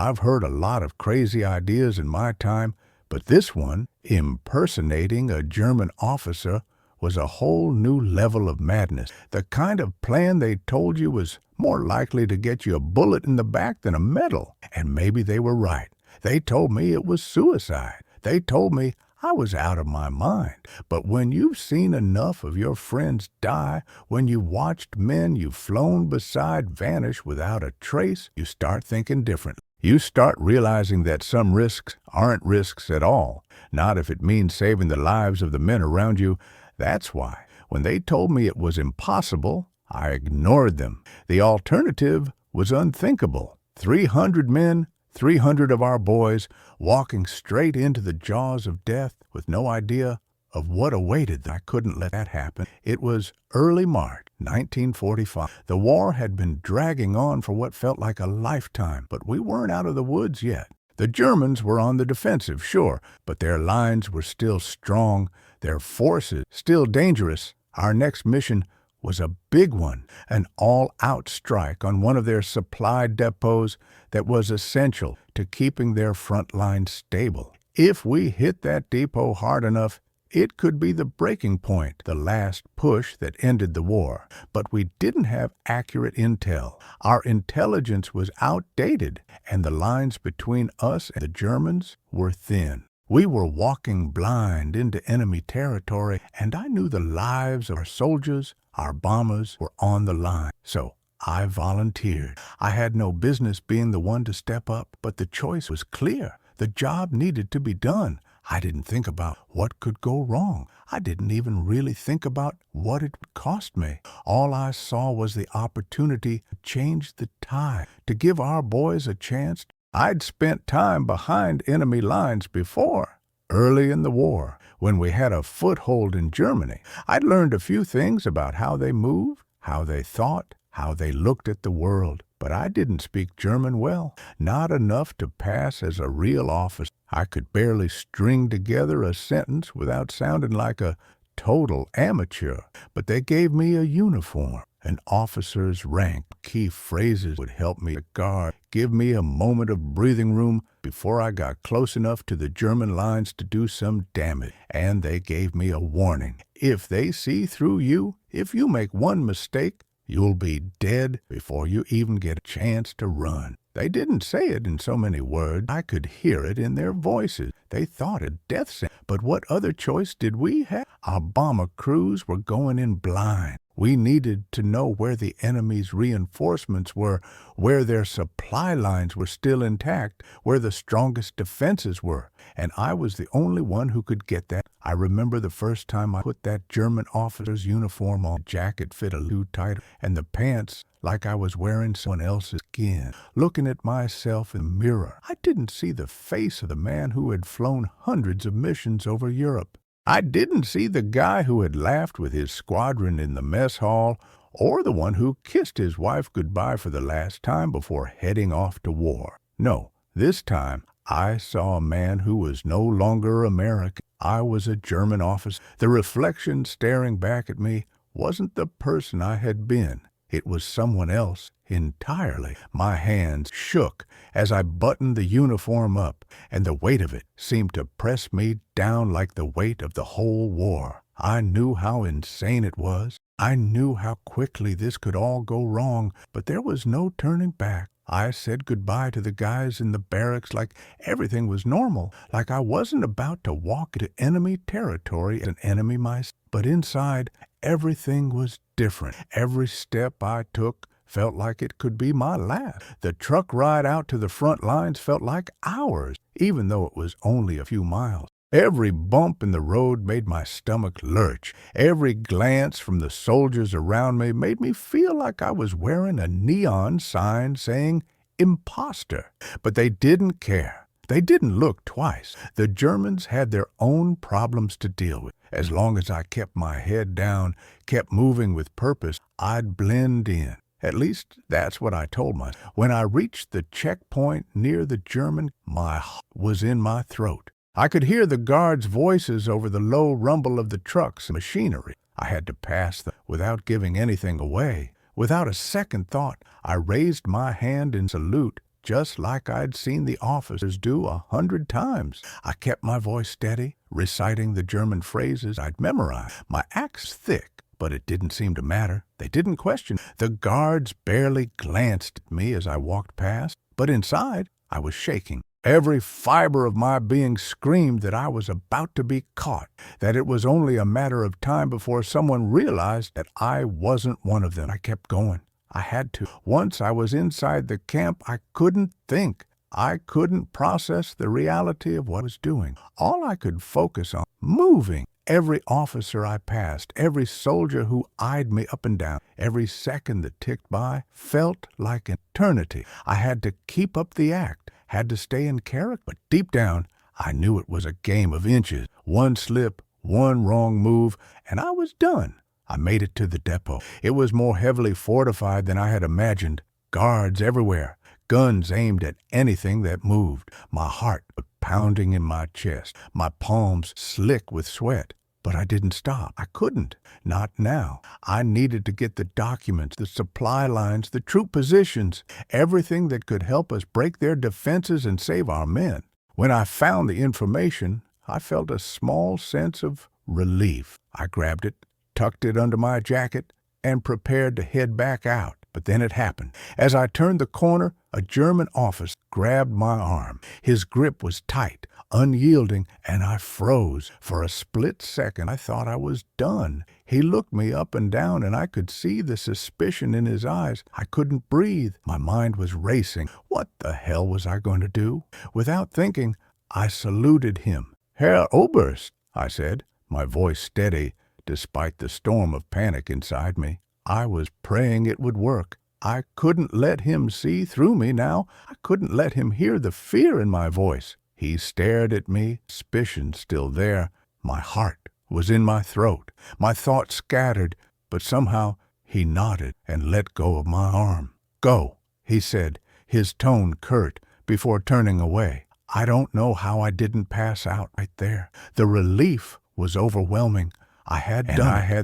I've heard a lot of crazy ideas in my time, but this one, impersonating a German officer, was a whole new level of madness. The kind of plan they told you was more likely to get you a bullet in the back than a medal. And maybe they were right. They told me it was suicide. They told me I was out of my mind. But when you've seen enough of your friends die, when you watched men you've flown beside vanish without a trace, you start thinking differently. You start realizing that some risks aren't risks at all, not if it means saving the lives of the men around you. That's why, when they told me it was impossible, I ignored them. The alternative was unthinkable. 300 men, 300 of our boys, walking straight into the jaws of death with no idea of what awaited them. I couldn't let that happen. It was early March 1945. The war had been dragging on for what felt like a lifetime, but we weren't out of the woods yet. The Germans were on the defensive, sure, but their lines were still strong, their forces still dangerous. Our next mission was a big one, an all-out strike on one of their supply depots that was essential to keeping their front line stable. If we hit that depot hard enough, it could be the breaking point, the last push that ended the war. But we didn't have accurate intel. Our intelligence was outdated, and the lines between us and the Germans were thin. We were walking blind into enemy territory, and I knew the lives of our soldiers, our bombers, were on the line. So I volunteered. I had no business being the one to step up, but the choice was clear. The job needed to be done. I didn't think about what could go wrong. I didn't even really think about what it would cost me. All I saw was the opportunity to change the tide, to give our boys a chance. I'd spent time behind enemy lines before, early in the war, when we had a foothold in Germany. I'd learned a few things about how they moved, how they thought, how they looked at the world. But I didn't speak German well, not enough to pass as a real officer. I could barely string together a sentence without sounding like a total amateur. But they gave me a uniform, an officer's rank. Key phrases would help me guard, give me a moment of breathing room before I got close enough to the German lines to do some damage. And they gave me a warning. If they see through you, if you make one mistake, you'll be dead before you even get a chance to run. They didn't say it in so many words. I could hear it in their voices. They thought a death sentence. But what other choice did we have? Our bomber crews were going in blind. We needed to know where the enemy's reinforcements were, where their supply lines were still intact, where the strongest defenses were. And I was the only one who could get that. I remember the first time I put that German officer's uniform on. The jacket fit a little tighter, and the pants like I was wearing someone else's skin. Looking at myself in the mirror, I didn't see the face of the man who had flown hundreds of missions over Europe. I didn't see the guy who had laughed with his squadron in the mess hall, or the one who kissed his wife goodbye for the last time before heading off to war. No, this time I saw a man who was no longer American. I was a German officer. The reflection staring back at me wasn't the person I had been. It was someone else entirely. My hands shook as I buttoned the uniform up, and the weight of it seemed to press me down like the weight of the whole war. I knew how insane it was. I knew how quickly this could all go wrong, but there was no turning back. I said goodbye to the guys in the barracks like everything was normal, like I wasn't about to walk into enemy territory as an enemy myself. But inside, everything was different. Every step I took felt like it could be my last. The truck ride out to the front lines felt like hours, even though it was only a few miles. Every bump in the road made my stomach lurch. Every glance from the soldiers around me made me feel like I was wearing a neon sign saying imposter. But they didn't care. They didn't look twice. The Germans had their own problems to deal with. As long as I kept my head down, kept moving with purpose, I'd blend in. At least that's what I told myself. When I reached the checkpoint near the German, my heart was in my throat. I could hear the guards' voices over the low rumble of the trucks and machinery. I had to pass them without giving anything away. Without a second thought, I raised my hand in salute just like I'd seen the officers do 100 times. I kept my voice steady, reciting the German phrases I'd memorized. My accent's thick, but it didn't seem to matter. They didn't question. The guards barely glanced at me as I walked past, but inside, I was shaking. Every fiber of my being screamed that I was about to be caught, that it was only a matter of time before someone realized that I wasn't one of them. I kept going. I had to. Once I was inside the camp, I couldn't think. I couldn't process the reality of what I was doing. All I could focus on, moving. Every officer I passed, every soldier who eyed me up and down, every second that ticked by felt like an eternity. I had to keep up the act, had to stay in character, but deep down, I knew it was a game of inches. One slip, one wrong move, and I was done. I made it to the depot. It was more heavily fortified than I had imagined. Guards everywhere, guns aimed at anything that moved. My heart was pounding in my chest, my palms slick with sweat. But I didn't stop. I couldn't. Not now. I needed to get the documents, the supply lines, the troop positions, everything that could help us break their defenses and save our men. When I found the information, I felt a small sense of relief. I grabbed it, tucked it under my jacket, and prepared to head back out. But then it happened. As I turned the corner, a German officer grabbed my arm. His grip was tight, unyielding, and I froze. For a split second, I thought I was done. He looked me up and down, and I could see the suspicion in his eyes. I couldn't breathe. My mind was racing. What the hell was I going to do? Without thinking, I saluted him. "Herr Oberst," I said, my voice steady, despite the storm of panic inside me. I was praying it would work. I couldn't let him see through me now. I couldn't let him hear the fear in my voice. He stared at me, suspicion still there. My heart was in my throat. My thoughts scattered, but somehow he nodded and let go of my arm. "Go," he said, his tone curt, before turning away. I don't know how I didn't pass out right there. The relief was overwhelming. I had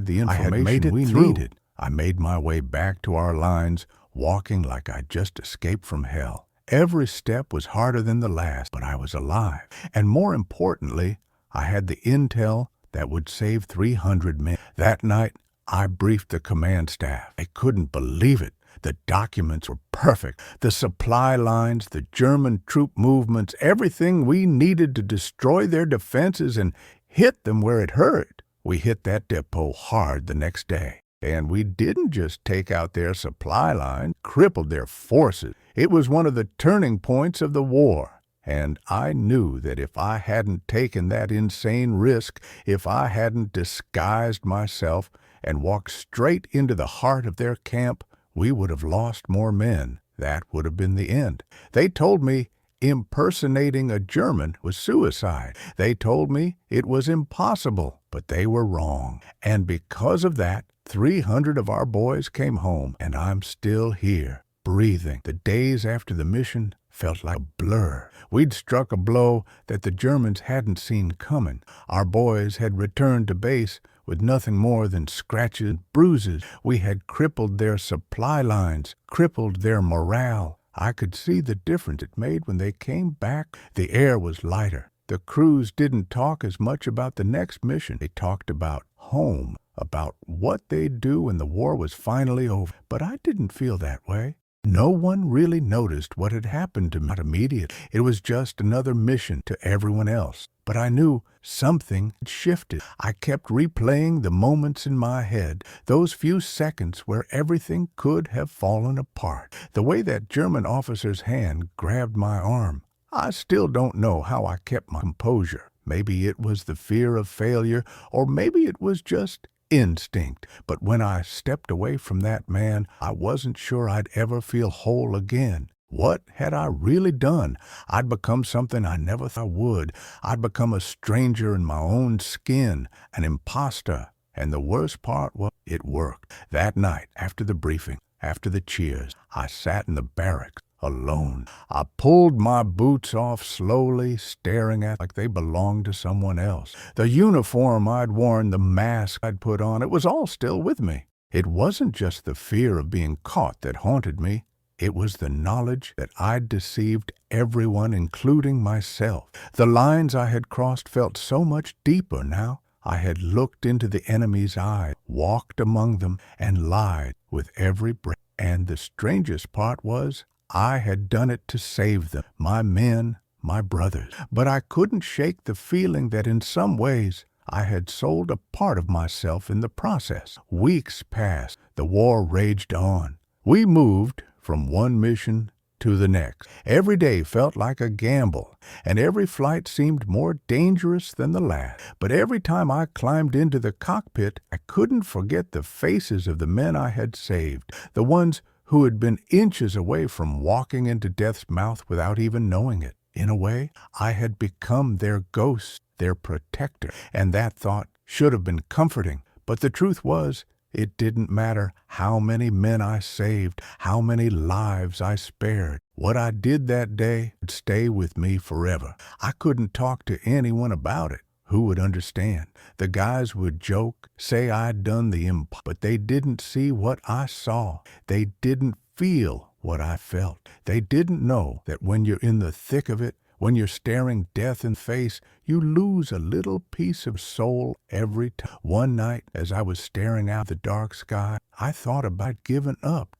the information we needed. I made my way back to our lines, walking like I'd just escaped from hell. Every step was harder than the last, but I was alive. And more importantly, I had the intel that would save 300 men. That night, I briefed the command staff. They couldn't believe it. The documents were perfect. The supply lines, the German troop movements, everything we needed to destroy their defenses and hit them where it hurt. We hit that depot hard the next day. And we didn't just take out their supply line, crippled their forces. It was one of the turning points of the war. And I knew that if I hadn't taken that insane risk, if I hadn't disguised myself and walked straight into the heart of their camp, we would have lost more men. That would have been the end. They told me impersonating a German was suicide. They told me it was impossible, but they were wrong. And because of that, 300 of our boys came home, and I'm still here, breathing. The days after the mission felt like a blur. We'd struck a blow that the Germans hadn't seen coming. Our boys had returned to base with nothing more than scratches and bruises. We had crippled their supply lines, crippled their morale. I could see the difference it made when they came back. The air was lighter. The crews didn't talk as much about the next mission. They talked about home, about what they'd do when the war was finally over. But I didn't feel that way. No one really noticed what had happened to me. Not immediate. It was just another mission to everyone else. But I knew something had shifted. I kept replaying the moments in my head, those few seconds where everything could have fallen apart. The way that German officer's hand grabbed my arm. I still don't know how I kept my composure. Maybe it was the fear of failure, or maybe it was just instinct. But when I stepped away from that man, I wasn't sure I'd ever feel whole again. What had I really done? I'd become something I never thought I would. I'd become a stranger in my own skin, an imposter. And the worst part was, it worked. That night, after the briefing, after the cheers, I sat in the barracks, alone. I pulled my boots off slowly, staring at like they belonged to someone else. The uniform I'd worn, the mask I'd put on, it was all still with me. It wasn't just the fear of being caught that haunted me. It was the knowledge that I'd deceived everyone, including myself. The lines I had crossed felt so much deeper now. I had looked into the enemy's eyes, walked among them, and lied with every breath. And the strangest part was, I had done it to save them, my men, my brothers. But I couldn't shake the feeling that in some ways I had sold a part of myself in the process. Weeks passed. The war raged on. We moved from one mission to the next. Every day felt like a gamble, and every flight seemed more dangerous than the last. But every time I climbed into the cockpit, I couldn't forget the faces of the men I had saved, the ones who had been inches away from walking into death's mouth without even knowing it. In a way, I had become their ghost, their protector, and that thought should have been comforting. But the truth was, it didn't matter how many men I saved, how many lives I spared. What I did that day would stay with me forever. I couldn't talk to anyone about it. Who would understand? The guys would joke, say I'd done the impossible, but they didn't see what I saw. They didn't feel what I felt. They didn't know that when you're in the thick of it, when you're staring death in the face, you lose a little piece of soul every time. One night, as I was staring out the dark sky, I thought about giving up.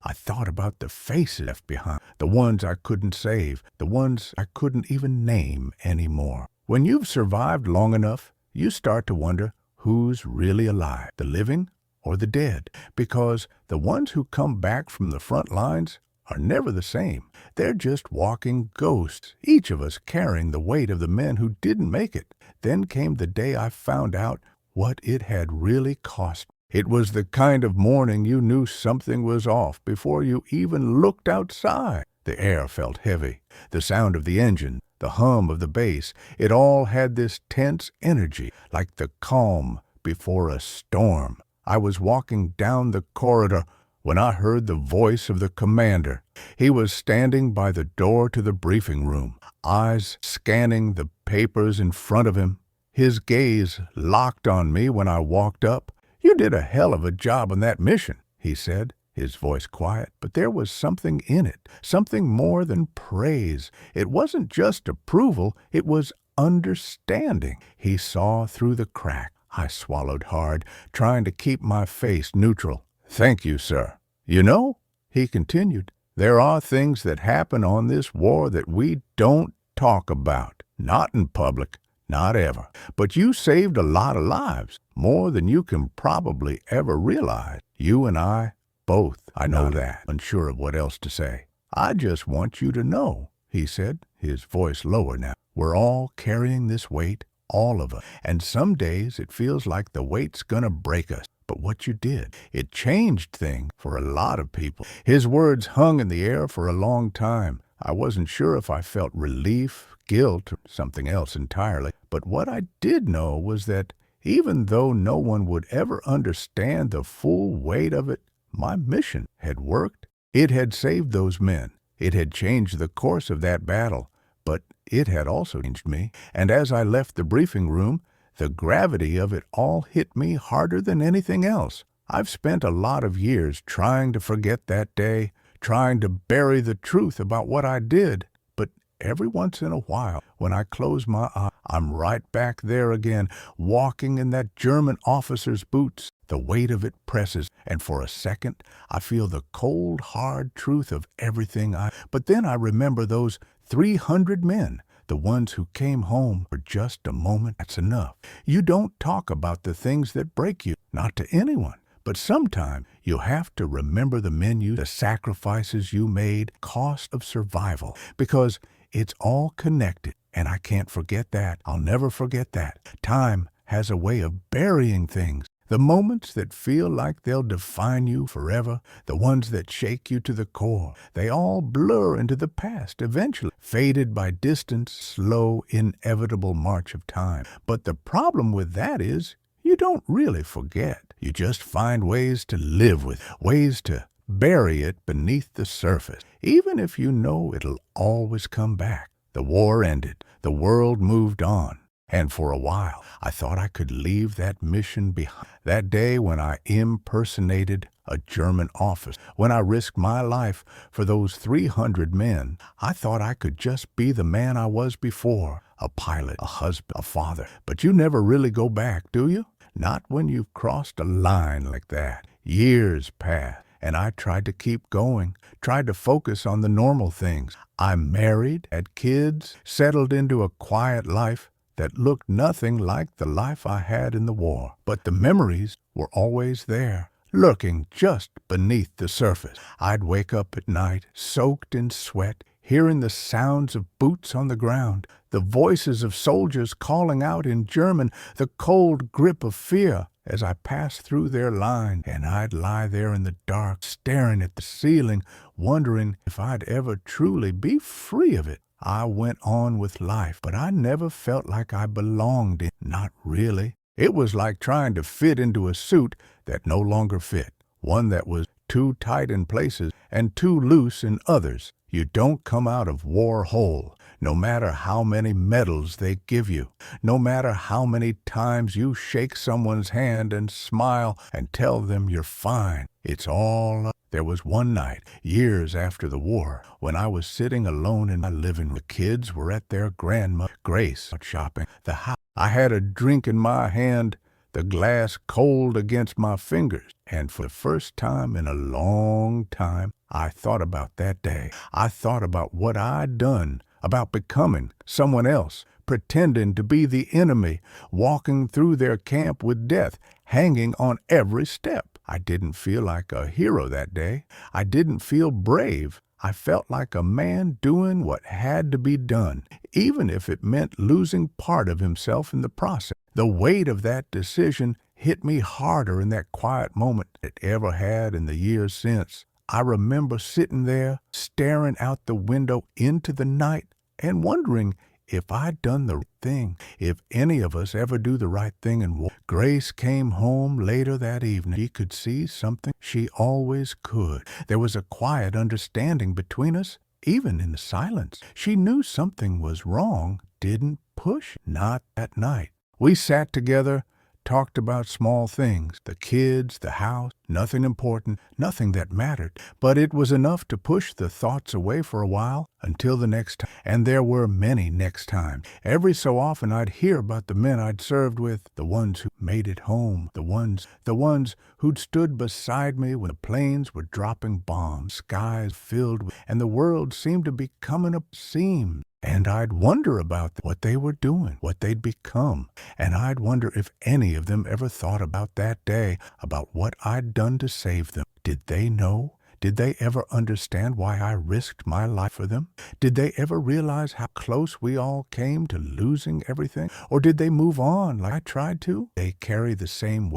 I thought about the faces left behind, the ones I couldn't save, the ones I couldn't even name anymore. When you've survived long enough, you start to wonder who's really alive, the living or the dead, because the ones who come back from the front lines are never the same. They're just walking ghosts, each of us carrying the weight of the men who didn't make it. Then came the day I found out what it had really cost. It was the kind of morning you knew something was off before you even looked outside. The air felt heavy, the sound of the engine, the hum of the bass. It all had this tense energy, like the calm before a storm. I was walking down the corridor when I heard the voice of the commander. He was standing by the door to the briefing room, eyes scanning the papers in front of him. His gaze locked on me when I walked up. "You did a hell of a job on that mission," he said, his voice quiet. But there was something in it, something more than praise. It wasn't just approval, it was understanding. He saw through the crack. I swallowed hard, trying to keep my face neutral. "Thank you, sir. You know," he continued, "there are things that happen on this war that we don't talk about. Not in public, not ever. But you saved a lot of lives, more than you can probably ever realize. You and I, both. I know that." Unsure of what else to say. "I just want you to know," he said, his voice lower now. "We're all carrying this weight, all of us. And some days it feels like the weight's gonna break us. But what you did, it changed things for a lot of people." His words hung in the air for a long time. I wasn't sure if I felt relief, guilt, or something else entirely. But what I did know was that even though no one would ever understand the full weight of it, my mission had worked. It had saved those men. It had changed the course of that battle. But it had also changed me. And as I left the briefing room, the gravity of it all hit me harder than anything else. I've spent a lot of years trying to forget that day, trying to bury the truth about what I did. But every once in a while, when I close my eyes, I'm right back there again, walking in that German officer's boots. The weight of it presses, and for a second, I feel the cold, hard truth of everything But then I remember those 300 men, the ones who came home for just a moment. That's enough. You don't talk about the things that break you, not to anyone. But sometime you have to remember the sacrifices you made, cost of survival, because it's all connected. And I can't forget that. I'll never forget that. Time has a way of burying things. The moments that feel like they'll define you forever, the ones that shake you to the core, they all blur into the past eventually, faded by distance, slow, inevitable march of time. But the problem with that is you don't really forget. You just find ways to live with it, ways to bury it beneath the surface, even if you know it'll always come back. The war ended. The world moved on. And for a while, I thought I could leave that mission behind. That day when I impersonated a German officer, when I risked my life for those 300 men, I thought I could just be the man I was before, a pilot, a husband, a father. But you never really go back, do you? Not when you've crossed a line like that. Years pass, and I tried to keep going, tried to focus on the normal things. I married, had kids, settled into a quiet life that looked nothing like the life I had in the war. But the memories were always there, lurking just beneath the surface. I'd wake up at night, soaked in sweat, hearing the sounds of boots on the ground, the voices of soldiers calling out in German, the cold grip of fear as I passed through their line. And I'd lie there in the dark, staring at the ceiling, wondering if I'd ever truly be free of it. I went on with life, but I never felt like I belonged in. Not really. It was like trying to fit into a suit that no longer fit, one that was too tight in places and too loose in others. You don't come out of war whole, no matter how many medals they give you, no matter how many times you shake someone's hand and smile and tell them you're fine. It's all up. There was one night, years after the war, when I was sitting alone in my living room. The kids were at their grandma Grace out shopping. The house. I had a drink in my hand, the glass cold against my fingers. And for the first time in a long time, I thought about that day. I thought about what I'd done, about becoming someone else, pretending to be the enemy, walking through their camp with death, hanging on every step. I didn't feel like a hero that day. I didn't feel brave. I felt like a man doing what had to be done, even if it meant losing part of himself in the process. The weight of that decision hit me harder in that quiet moment than it ever had in the years since. I remember sitting there, staring out the window into the night and wondering if I'd done the right thing, if any of us ever do the right thing in war. Grace came home later that evening. She could see something she always could. There was a quiet understanding between us, even in the silence. She knew something was wrong, didn't push. Not that night. We sat together, talked about small things, the kids, the house, nothing important, nothing that mattered. But it was enough to push the thoughts away for a while until the next time. And there were many next times. Every so often I'd hear about the men I'd served with, the ones who made it home, the ones who'd stood beside me when the planes were dropping bombs, skies filled with, and the world seemed to be coming up seams. And I'd wonder about what they were doing, what they'd become. And I'd wonder if any of them ever thought about that day, about what I'd done to save them. Did they know? Did they ever understand why I risked my life for them? Did they ever realize how close we all came to losing everything? Or did they move on like I tried to? Did they carry the same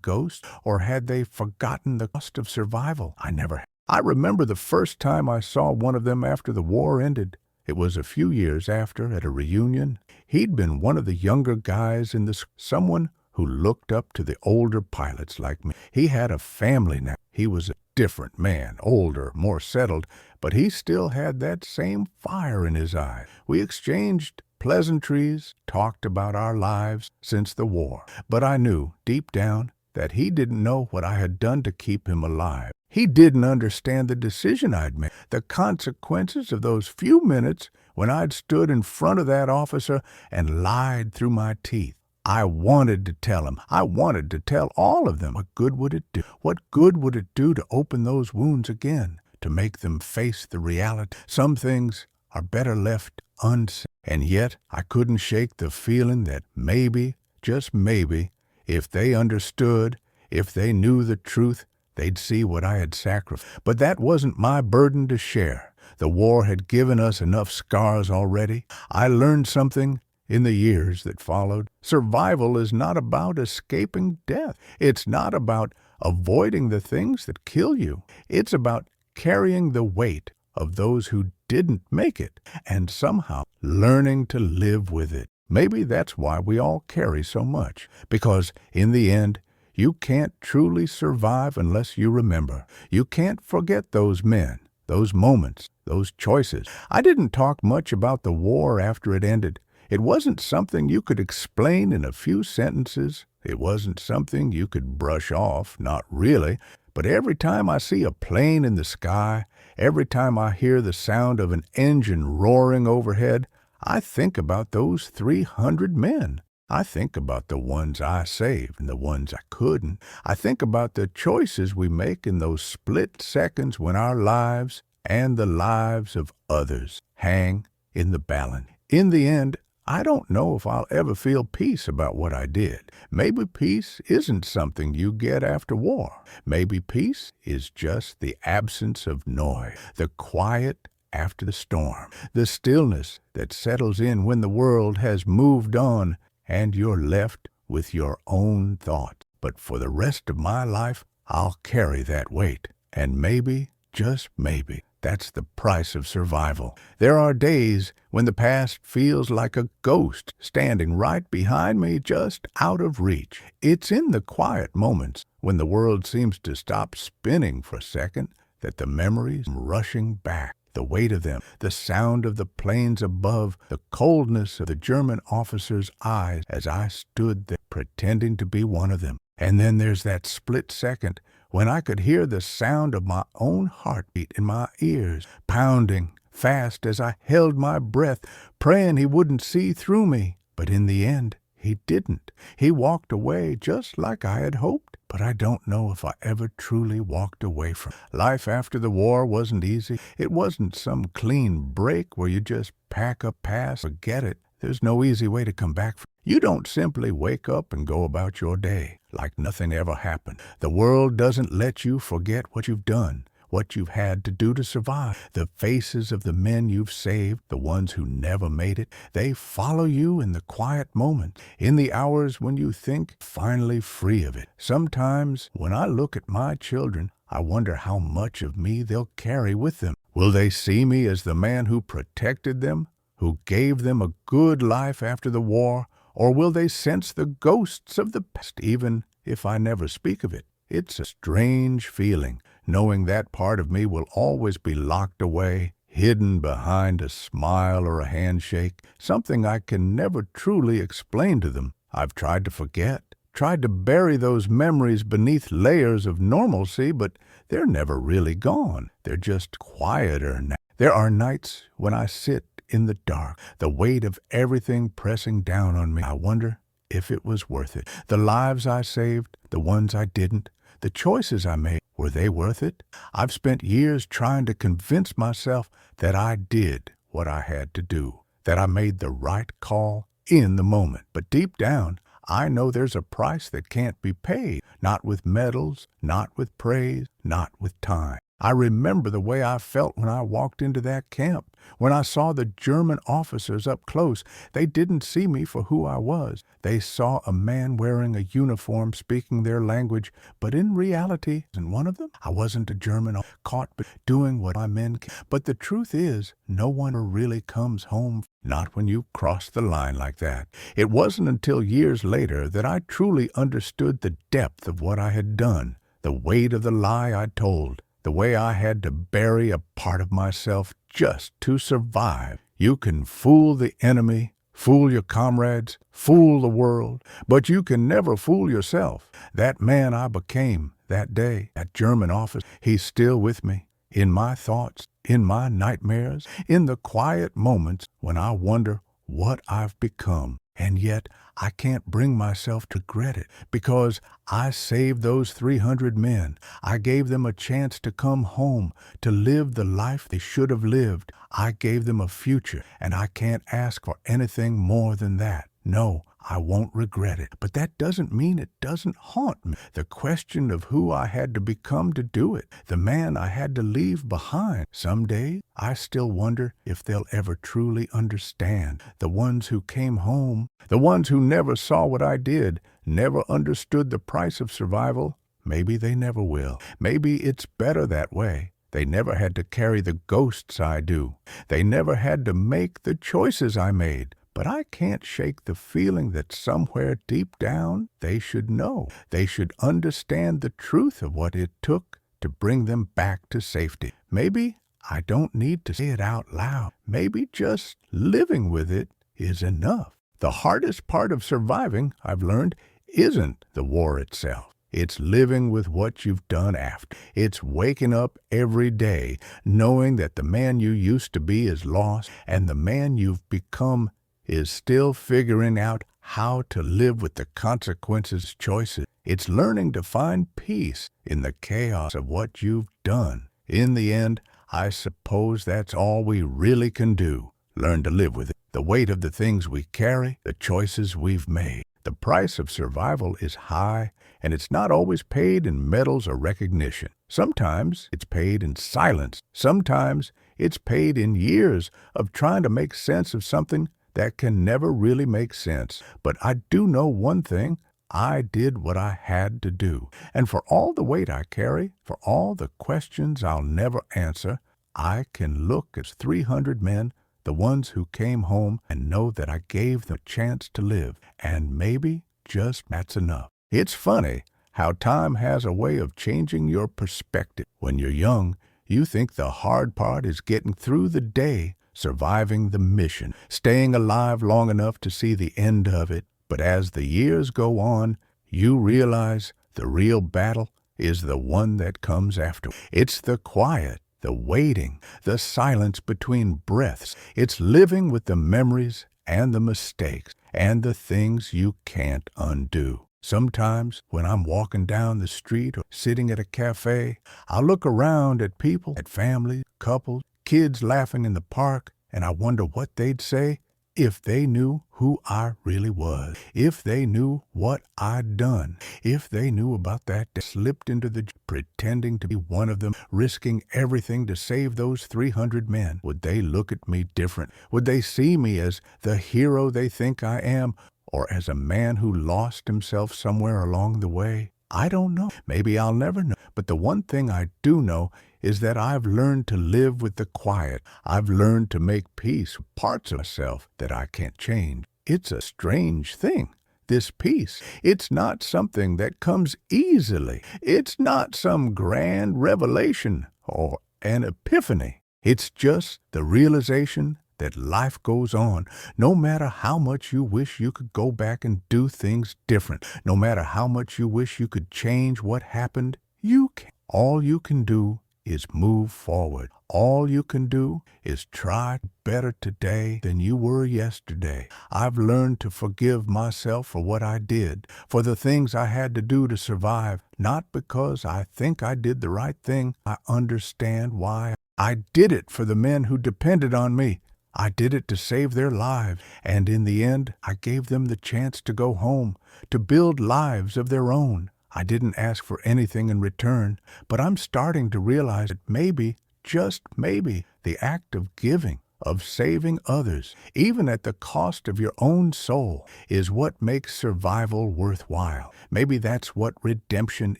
ghost? Or had they forgotten the cost of survival? I never had. I remember the first time I saw one of them after the war ended. It was a few years after, at a reunion. He'd been one of the younger guys in the someone who looked up to the older pilots like me. He had a family now. He was a different man, older, more settled, but he still had that same fire in his eye. We exchanged pleasantries, talked about our lives since the war. But I knew, deep down, that he didn't know what I had done to keep him alive. He didn't understand the decision I'd made, the consequences of those few minutes when I'd stood in front of that officer and lied through my teeth. I wanted to tell him. I wanted to tell all of them. What good would it do? What good would it do to open those wounds again, to make them face the reality? Some things are better left unsaid. And yet I couldn't shake the feeling that maybe, just maybe, if they understood, if they knew the truth, they'd see what I had sacrificed. But that wasn't my burden to share. The war had given us enough scars already. I learned something in the years that followed. Survival is not about escaping death. It's not about avoiding the things that kill you. It's about carrying the weight of those who didn't make it and somehow learning to live with it. Maybe that's why we all carry so much, because in the end, you can't truly survive unless you remember. You can't forget those men, those moments, those choices. I didn't talk much about the war after it ended. It wasn't something you could explain in a few sentences. It wasn't something you could brush off, not really. But every time I see a plane in the sky, every time I hear the sound of an engine roaring overhead, I think about those 300 men. I think about the ones I saved and the ones I couldn't. I think about the choices we make in those split seconds when our lives and the lives of others hang in the balance. In the end, I don't know if I'll ever feel peace about what I did. Maybe peace isn't something you get after war. Maybe peace is just the absence of noise, the quiet after the storm, the stillness that settles in when the world has moved on and you're left with your own thoughts. But for the rest of my life, I'll carry that weight. And maybe, just maybe, that's the price of survival. There are days when the past feels like a ghost standing right behind me, just out of reach. It's in the quiet moments when the world seems to stop spinning for a second that the memories come rushing back. The weight of them, the sound of the planes above, the coldness of the German officer's eyes as I stood there pretending to be one of them. And then there's that split second when I could hear the sound of my own heartbeat in my ears, pounding fast as I held my breath, praying he wouldn't see through me. But in the end, he didn't. He walked away just like I had hoped. But I don't know if I ever truly walked away from it. Life after the war wasn't easy. It wasn't some clean break where you just pack up, pass, forget it. There's no easy way to come back. You don't simply wake up and go about your day like nothing ever happened. The world doesn't let you forget what you've done, what you've had to do to survive. The faces of the men you've saved, the ones who never made it, they follow you in the quiet moments, in the hours when you think finally free of it. Sometimes when I look at my children, I wonder how much of me they'll carry with them. Will they see me as the man who protected them, who gave them a good life after the war, or will they sense the ghosts of the past, even if I never speak of it? It's a strange feeling, knowing that part of me will always be locked away, hidden behind a smile or a handshake, something I can never truly explain to them. I've tried to forget, tried to bury those memories beneath layers of normalcy, but they're never really gone. They're just quieter now. There are nights when I sit in the dark, the weight of everything pressing down on me. I wonder if it was worth it. The lives I saved, the ones I didn't, the choices I made, were they worth it? I've spent years trying to convince myself that I did what I had to do, that I made the right call in the moment. But deep down, I know there's a price that can't be paid, not with medals, not with praise, not with time. I remember the way I felt when I walked into that camp, when I saw the German officers up close. They didn't see me for who I was. They saw a man wearing a uniform speaking their language, but in reality, and one of them, I wasn't a German caught doing what my men can. But the truth is, no one really comes home, not when you cross the line like that. It wasn't until years later that I truly understood the depth of what I had done, the weight of the lie I told, the way I had to bury a part of myself just to survive. You can fool the enemy, fool your comrades, fool the world, but you can never fool yourself. That man I became that day, that German officer, he's still with me, in my thoughts, in my nightmares, in the quiet moments when I wonder what I've become. And yet, I can't bring myself to regret it, because I saved those 300 men. I gave them a chance to come home, to live the life they should have lived. I gave them a future, and I can't ask for anything more than that. No, I won't regret it. But that doesn't mean it doesn't haunt me. The question of who I had to become to do it, the man I had to leave behind. Some days, I still wonder if they'll ever truly understand. The ones who came home, the ones who never saw what I did, never understood the price of survival. Maybe they never will. Maybe it's better that way. They never had to carry the ghosts I do. They never had to make the choices I made. But I can't shake the feeling that somewhere deep down they should know. They should understand the truth of what it took to bring them back to safety. Maybe I don't need to say it out loud. Maybe just living with it is enough. The hardest part of surviving, I've learned, isn't the war itself. It's living with what you've done after. It's waking up every day knowing that the man you used to be is lost and the man you've become is still figuring out how to live with the consequences of choices. It's learning to find peace in the chaos of what you've done. In the end, I suppose that's all we really can do. Learn to live with it. The weight of the things we carry, the choices we've made. The price of survival is high, and it's not always paid in medals or recognition. Sometimes it's paid in silence. Sometimes it's paid in years of trying to make sense of something that can never really make sense. But I do know one thing. I did what I had to do. And for all the weight I carry, for all the questions I'll never answer, I can look at 300 men, the ones who came home, and know that I gave them a chance to live. And maybe just that's enough. It's funny how time has a way of changing your perspective. When you're young, you think the hard part is getting through the day, surviving the mission, staying alive long enough to see the end of it. But as the years go on, you realize the real battle is the one that comes after. It's the quiet, the waiting, the silence between breaths. It's living with the memories and the mistakes and the things you can't undo. Sometimes when I'm walking down the street or sitting at a cafe, I look around at people, at families, couples, kids laughing in the park, and I wonder what they'd say if they knew who I really was, if they knew what I'd done, if they knew about that day slipped into the pretending to be one of them, risking everything to save those 300 men. Would they look at me different? Would they see me as the hero they think I am, or as a man who lost himself somewhere along the way? I don't know. Maybe I'll never know. But the one thing I do know is that I've learned to live with the quiet. I've learned to make peace with parts of myself that I can't change. It's a strange thing, this peace. It's not something that comes easily. It's not some grand revelation or an epiphany. It's just the realization that life goes on. No matter how much you wish you could go back and do things different, no matter how much you wish you could change what happened, you can't. All you can do is move forward. All you can do is try better today than you were yesterday. I've learned to forgive myself for what I did, for the things I had to do to survive, not because I think I did the right thing. I understand why. I did it for the men who depended on me. I did it to save their lives, and in the end, I gave them the chance to go home, to build lives of their own. I didn't ask for anything in return, but I'm starting to realize that maybe, just maybe, the act of giving, of saving others, even at the cost of your own soul, is what makes survival worthwhile. Maybe that's what redemption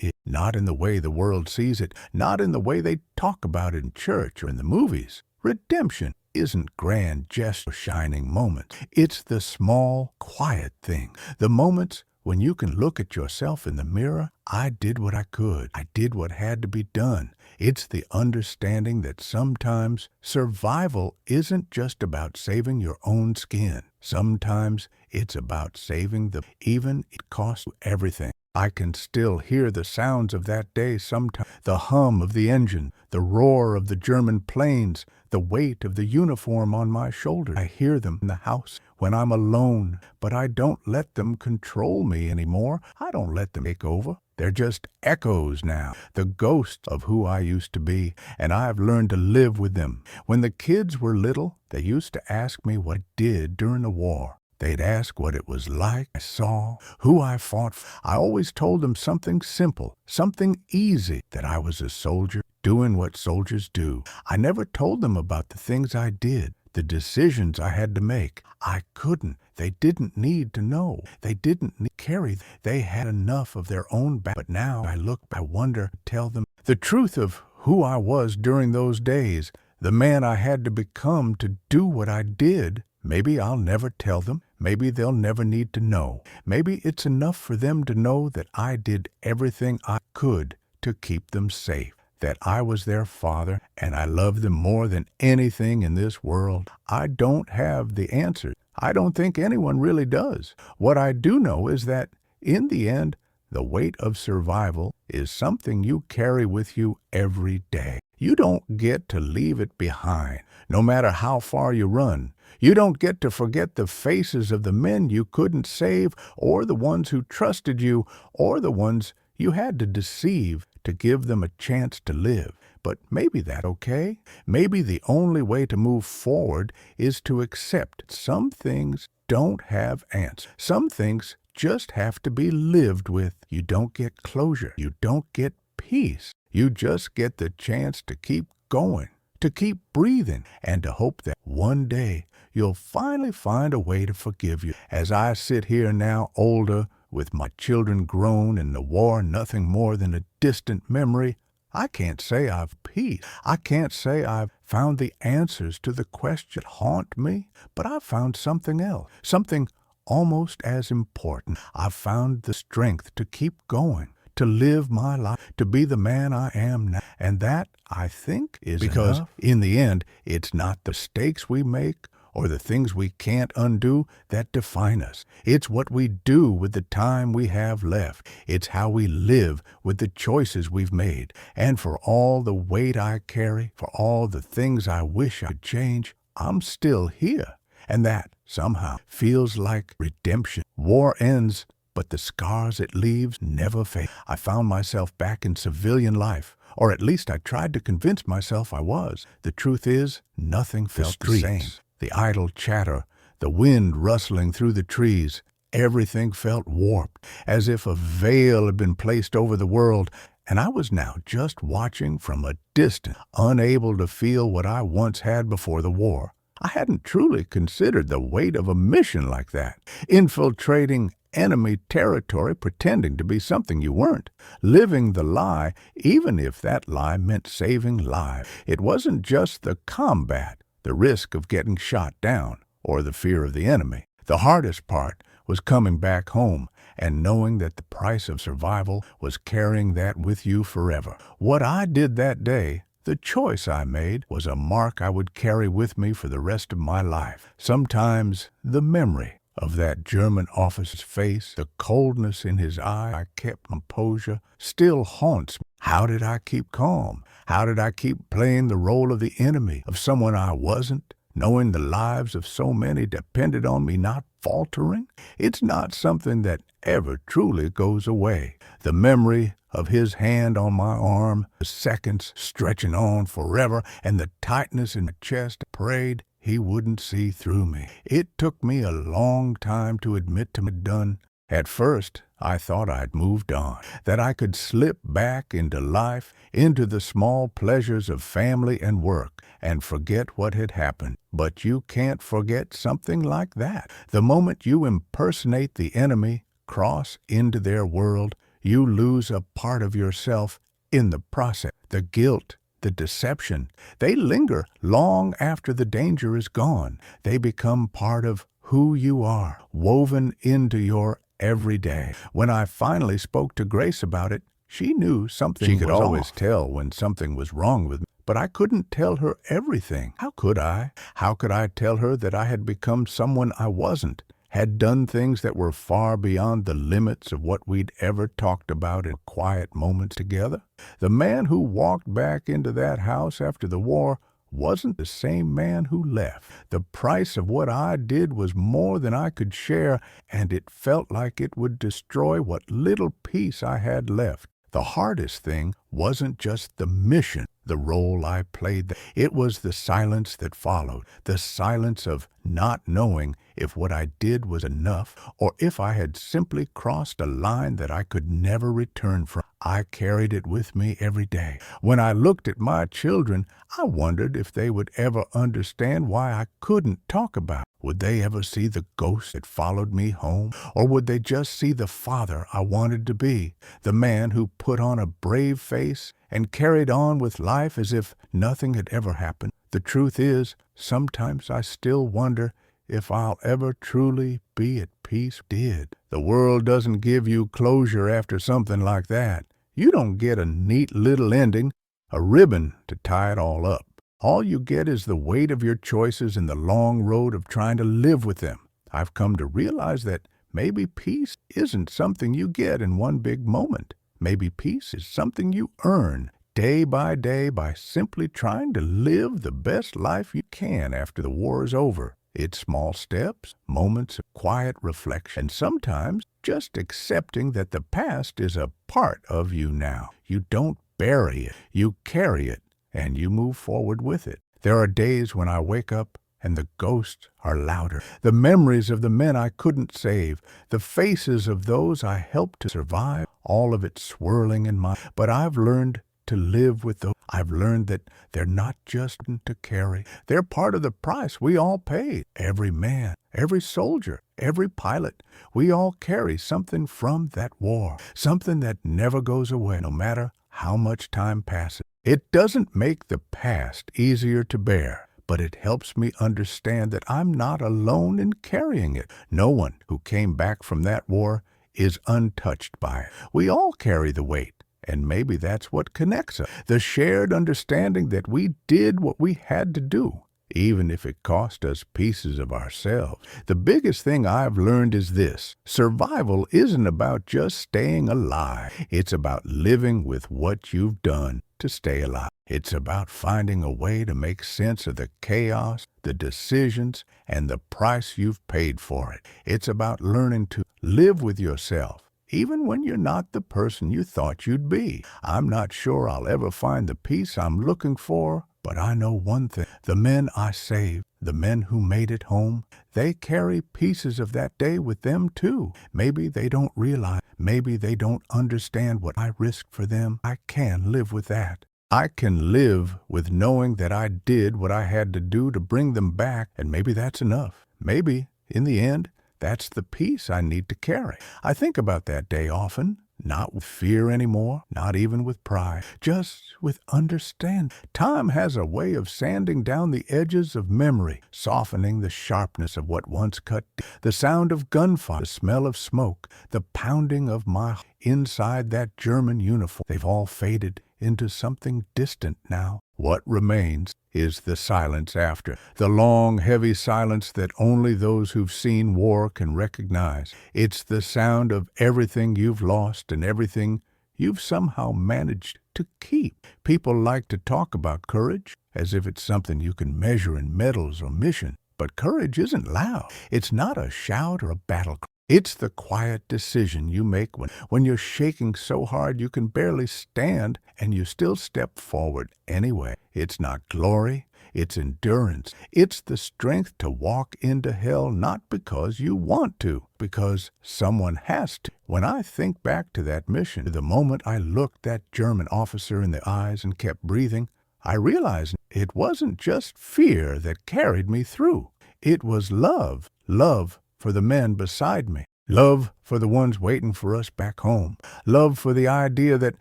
is, not in the way the world sees it, not in the way they talk about it in church or in the movies. Redemption isn't grand gesture or shining moments. It's the small, quiet thing, the moments when you can look at yourself in the mirror. I did what I could. I did what had to be done. It's the understanding that sometimes survival isn't just about saving your own skin. Sometimes it's about saving even it costs you everything. I can still hear the sounds of that day sometimes, the hum of the engine, the roar of the German planes, the weight of the uniform on my shoulders. I hear them in the house when I'm alone, but I don't let them control me anymore. I don't let them take over. They're just echoes now, the ghosts of who I used to be, and I've learned to live with them. When the kids were little, they used to ask me what I did during the war. They'd ask what it was like, I saw, who I fought for. I always told them something simple, something easy, that I was a soldier doing what soldiers do. I never told them about the things I did, the decisions I had to make. I couldn't. They didn't need to know. They didn't need to carry. They had enough of their own back. But now I look, I wonder, tell them the truth of who I was during those days, the man I had to become to do what I did. Maybe I'll never tell them. Maybe they'll never need to know. Maybe it's enough for them to know that I did everything I could to keep them safe, that I was their father and I love them more than anything in this world. I don't have the answers. I don't think anyone really does. What I do know is that, in the end, the weight of survival is something you carry with you every day. You don't get to leave it behind, no matter how far you run. You don't get to forget the faces of the men you couldn't save, or the ones who trusted you, or the ones you had to deceive to give them a chance to live. But maybe that's okay. Maybe the only way to move forward is to accept some things don't have answers. Some things just have to be lived with. You don't get closure. You don't get peace. You just get the chance to keep going, to keep breathing, and to hope that one day you'll finally find a way to forgive you. As I sit here now, older, with my children grown and the war nothing more than a distant memory, I can't say I've peace. I can't say I've found the answers to the questions that haunt me, but I've found something else, something almost as important. I've found the strength to keep going, to live my life, to be the man I am now. And that, I think, is because enough. In the end, it's not the mistakes we make or the things we can't undo that define us. It's what we do with the time we have left. It's how we live with the choices we've made. And for all the weight I carry, for all the things I wish I could change, I'm still here. And that, somehow, feels like redemption. War ends, but the scars it leaves never fade. I found myself back in civilian life, or at least I tried to convince myself I was. The truth is, nothing felt the same. The idle chatter, the wind rustling through the trees, everything felt warped, as if a veil had been placed over the world, and I was now just watching from a distance, unable to feel what I once had before the war. I hadn't truly considered the weight of a mission like that, infiltrating enemy territory, pretending to be something you weren't, living the lie, even if that lie meant saving lives. It wasn't just the combat, the risk of getting shot down, or the fear of the enemy. The hardest part was coming back home and knowing that the price of survival was carrying that with you forever. What I did that day, the choice I made, was a mark I would carry with me for the rest of my life. Sometimes the memory of that German officer's face, the coldness in his eye, I kept composure, still haunts me. How did I keep calm? How did I keep playing the role of the enemy, of someone I wasn't, knowing the lives of so many depended on me not faltering? It's not something that ever truly goes away. The memory of his hand on my arm, the seconds stretching on forever, and the tightness in the chest, I prayed he wouldn't see through me. It took me a long time to admit to me done. At first, I thought I'd moved on, that I could slip back into life, into the small pleasures of family and work, and forget what had happened. But you can't forget something like that. The moment you impersonate the enemy, cross into their world, you lose a part of yourself in the process. The guilt, the deception, they linger long after the danger is gone. They become part of who you are, woven into your every day. When I finally spoke to Grace about it, she knew something was off. She could always tell when something was wrong with me, but I couldn't tell her everything. How could I? How could I tell her that I had become someone I wasn't, had done things that were far beyond the limits of what we'd ever talked about in quiet moments together? The man who walked back into that house after the war wasn't the same man who left. The price of what I did was more than I could share, and it felt like it would destroy what little peace I had left. The hardest thing wasn't just the mission, the role I played. It was the silence that followed, the silence of not knowing if what I did was enough or if I had simply crossed a line that I could never return from. I carried it with me every day. When I looked at my children, I wondered if they would ever understand why I couldn't talk about it. Would they ever see the ghost that followed me home? Or would they just see the father I wanted to be, the man who put on a brave face and carried on with life as if nothing had ever happened? The truth is, sometimes I still wonder if I'll ever truly be at peace. The world doesn't give you closure after something like that. You don't get a neat little ending, a ribbon to tie it all up. All you get is the weight of your choices and the long road of trying to live with them. I've come to realize that maybe peace isn't something you get in one big moment. Maybe peace is something you earn day by simply trying to live the best life you can after the war is over. It's small steps, moments of quiet reflection, and sometimes just accepting that the past is a part of you now. You don't bury it, you carry it, and you move forward with it. There are days when I wake up and the ghosts are louder. The memories of the men I couldn't save, the faces of those I helped to survive, all of it swirling in my... But I've learned to live with those. I've learned that they're not just to carry. They're part of the price we all paid. Every man, every soldier, every pilot, we all carry something from that war, something that never goes away, no matter how much time passes. It doesn't make the past easier to bear, but it helps me understand that I'm not alone in carrying it. No one who came back from that war is untouched by it. We all carry the weight. And maybe that's what connects us, the shared understanding that we did what we had to do, even if it cost us pieces of ourselves. The biggest thing I've learned is this: survival isn't about just staying alive. It's about living with what you've done to stay alive. It's about finding a way to make sense of the chaos, the decisions, and the price you've paid for it. It's about learning to live with yourself, even when you're not the person you thought you'd be. I'm not sure I'll ever find the peace I'm looking for, but I know one thing. The men I saved, the men who made it home, they carry pieces of that day with them too. Maybe they don't realize, maybe they don't understand what I risked for them. I can live with that. I can live with knowing that I did what I had to do to bring them back, and maybe that's enough. Maybe, in the end, that's the peace I need to carry. I think about that day often, not with fear anymore, not even with pride, just with understanding. Time has a way of sanding down the edges of memory, softening the sharpness of what once cut deep. The sound of gunfire, the smell of smoke, the pounding of my heart inside that German uniform, they've all faded into something distant now. What remains is the silence after, the long, heavy silence that only those who've seen war can recognize. It's the sound of everything you've lost and everything you've somehow managed to keep. People like to talk about courage as if it's something you can measure in medals or mission. But courage isn't loud. It's not a shout or a battle cry. It's the quiet decision you make when you're shaking so hard you can barely stand and you still step forward anyway. It's not glory, it's endurance. It's the strength to walk into hell not because you want to, because someone has to. When I think back to that mission, the moment I looked that German officer in the eyes and kept breathing, I realized it wasn't just fear that carried me through. It was love. Love for the men beside me. Love for the ones waiting for us back home. Love for the idea that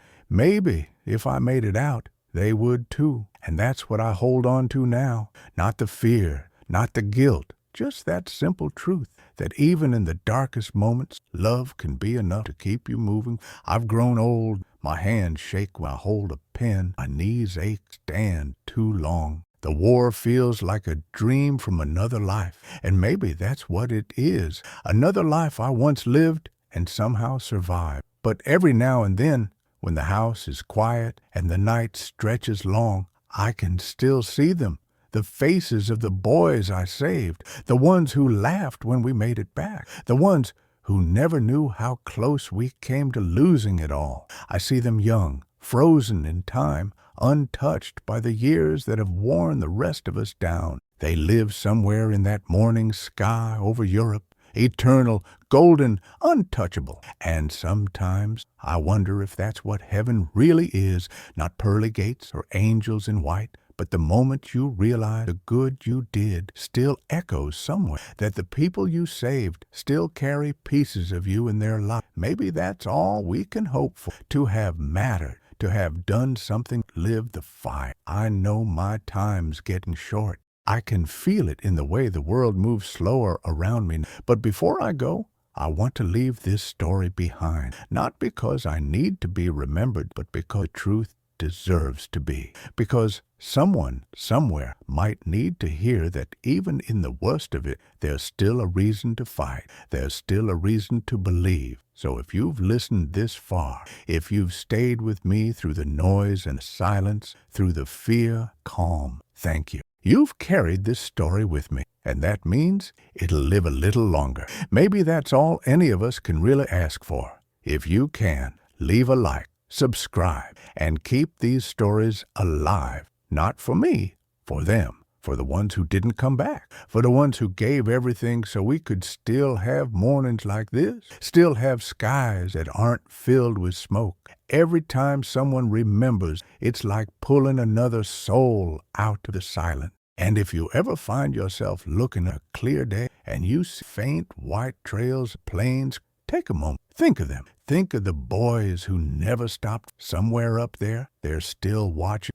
maybe if I made it out, they would too. And that's what I hold on to now. Not the fear, not the guilt, just that simple truth that even in the darkest moments, love can be enough to keep you moving. I've grown old. My hands shake when I hold a pen. My knees ache, stand too long. The war feels like a dream from another life, and maybe that's what it is. Another life I once lived and somehow survived. But every now and then, when the house is quiet and the night stretches long, I can still see them. The faces of the boys I saved, the ones who laughed when we made it back, the ones who never knew how close we came to losing it all. I see them young, frozen in time, untouched by the years that have worn the rest of us down. They live somewhere in that morning sky over Europe, eternal, golden, untouchable. And sometimes I wonder if that's what heaven really is, not pearly gates or angels in white, but the moment you realize the good you did still echoes somewhere, that the people you saved still carry pieces of you in their life. Maybe that's all we can hope for, to have mattered, to have done something, lived the fight. I know my time's getting short. I can feel it in the way the world moves slower around me. But before I go, I want to leave this story behind, not because I need to be remembered, but because the truth deserves to be. Because Someone, somewhere, might need to hear that even in the worst of it, there's still a reason to fight. There's still a reason to believe. So if you've listened this far, if you've stayed with me through the noise and silence, through the fear, calm, thank you. You've carried this story with me, and that means it'll live a little longer. Maybe that's all any of us can really ask for. If you can, leave a like, subscribe, and keep these stories alive. Not for me, for them, for the ones who didn't come back, for the ones who gave everything so we could still have mornings like this, still have skies that aren't filled with smoke. Every time someone remembers, it's like pulling another soul out of the silence. And if you ever find yourself looking a clear day and you see faint white trails, plains, take a moment. Think of them. Think of the boys who never stopped. Somewhere up there, they're still watching.